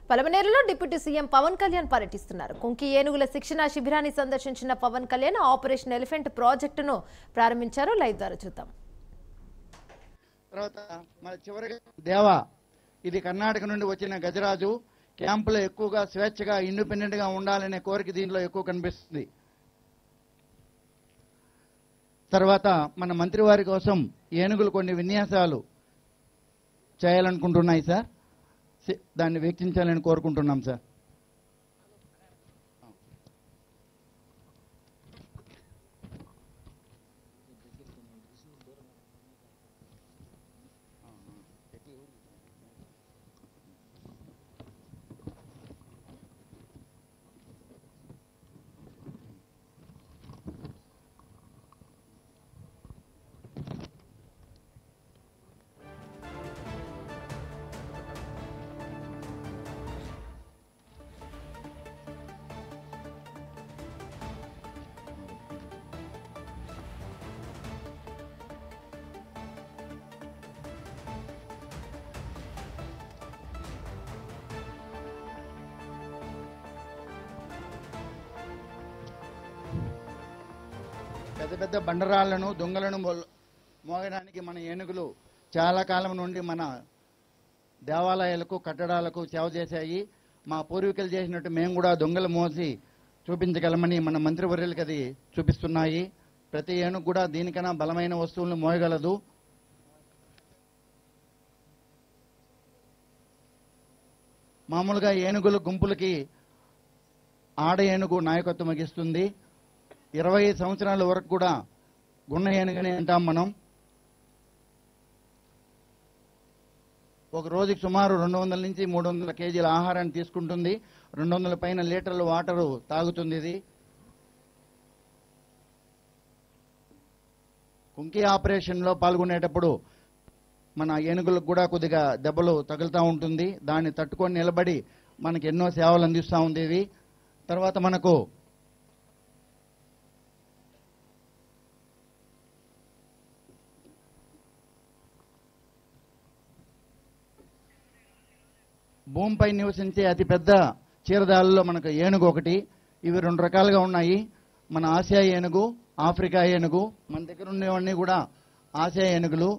పలమనేరులో deputy CM Pawan Kalyan పర్యటిస్తున్నారు. కుంకి ఏనుగుల శిక్షణ శిబిరాన్ని సందర్శించిన పవన్ కళ్యాణ్ ఆపరేషన్ ఎలిఫెంట్ ప్రాజెక్టును ప్రారంభించారు. లైవ్ ద్వారా చూద్దాం. తర్వాత మన చివరిగా దేవా, ఇది కర్ణాటక నుండి వచ్చిన గజరాజు. క్యాంపులో ఎక్కువగా స్వేచ్ఛగా ఇండిపెండెంట్ గా ఉండాలనే కోరిక దీనిలో ఎక్కువ కనిపిస్తుంది. తర్వాత మన మంత్రివారి కోసం ఏనుగులు కొన్ని విన్యాసాలు చేయాలనుకుంటున్నాయి సార్. దాన్ని వీక్షించాలని కోరుకుంటున్నాం సార్. పెద్ద పెద్ద బండరాళ్లను దొంగలను మోగడానికి మన ఏనుగులు చాలా కాలం నుండి మన దేవాలయాలకు కట్టడాలకు సేవ చేశాయి. మా పూర్వీకులు చేసినట్టు మేము కూడా దొంగలు మోసి చూపించగలమని మన మంత్రివర్యులకు అది చూపిస్తున్నాయి. ప్రతి ఏనుగు కూడా దీనికన్నా బలమైన వస్తువులను మోయగలదు. మామూలుగా ఏనుగుల గుంపులకి ఆడ ఏనుగు నాయకత్వం వహిస్తుంది. 20 సంవత్సరాల వరకు కూడా గున్న ఏనుగని అంటాం మనం. ఒక రోజుకి సుమారు 200 నుంచి 300 కేజీల ఆహారాన్ని తీసుకుంటుంది. 200 పైన లీటర్ల వాటరు తాగుతుంది. ఇది కుంకి ఆపరేషన్లో పాల్గొనేటప్పుడు మన ఏనుగులకు కూడా కొద్దిగా దెబ్బలు తగులుతూ ఉంటుంది. దాన్ని తట్టుకొని నిలబడి మనకి ఎన్నో సేవలు అందిస్తూ ఉంది ఇది. తర్వాత మనకు భూమిపై నివసించే అతిపెద్ద చీరదాలలో మనకు ఏనుగు ఒకటి. ఇవి 2 రకాలుగా ఉన్నాయి. మన ఆసియా ఏనుగు, ఆఫ్రికా ఏనుగు. మన దగ్గర ఉండేవన్నీ కూడా ఆసియా ఏనుగులు.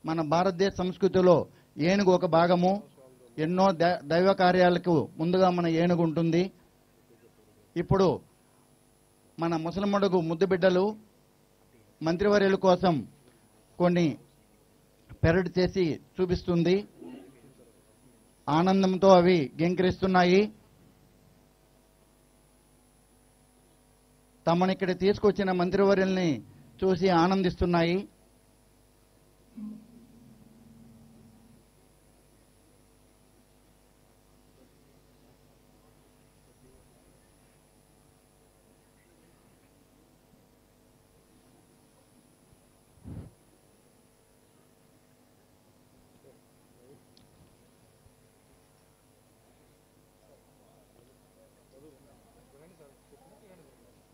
మన భారతదేశ సంస్కృతిలో ఏనుగు ఒక భాగము. ఎన్నో దైవ కార్యాలకు ముందుగా మన ఏనుగు ఉంటుంది. ఇప్పుడు మన ముసలిమడుగు ముద్దు బిడ్డలు మంత్రివర్యుల కోసం కొన్ని పెరడ్ చేసి చూపిస్తుంది. ఆనందంతో అవి గెంకిరిస్తున్నాయి. తమని ఇక్కడ తీసుకొచ్చిన మంత్రివర్యుల్ని చూసి ఆనందిస్తున్నాయి.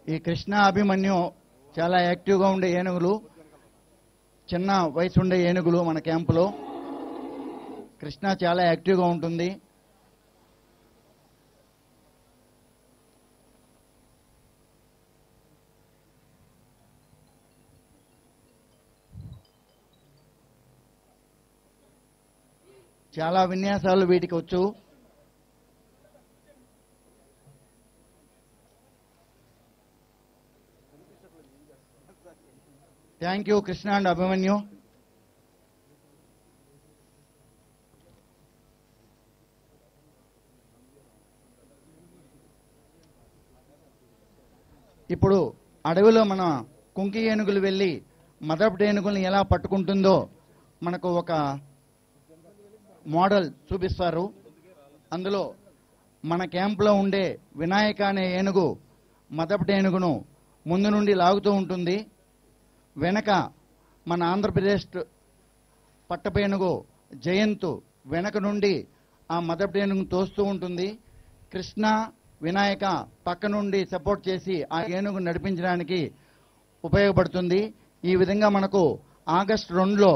ఈ కృష్ణ అభిమన్యు చాలా యాక్టివ్గా ఉండే ఏనుగులు. చిన్న వయసు ఉండే ఏనుగులు మన క్యాంపులో. కృష్ణ చాలా యాక్టివ్గా ఉంటుంది. చాలా విన్యాసాలు వీటికి వచ్చు. Thank you Krishna and Abhimanyu. ఇప్పుడు అడవిలో మన కుంకి ఏనుగులు వెళ్ళి మదపు ఏనుగుల్ని ఎలా పట్టుకుంటుందో మనకు ఒక మోడల్ చూపిస్తారు. అందులో మన క్యాంపులో ఉండే వినాయక అనే ఏనుగు మదపు ఏనుగును ముందు నుండి లాగుతూ ఉంటుంది. వెనక మన ఆంధ్రప్రదేశ్ పట్టపేనుగు జయంతు వెనక నుండి ఆ మదపు ఏనుగును తోస్తూ ఉంటుంది. కృష్ణ వినాయక పక్క నుండి సపోర్ట్ చేసి ఆ ఏనుగు నడిపించడానికి ఉపయోగపడుతుంది. ఈ విధంగా మనకు ఆగస్టు 2లో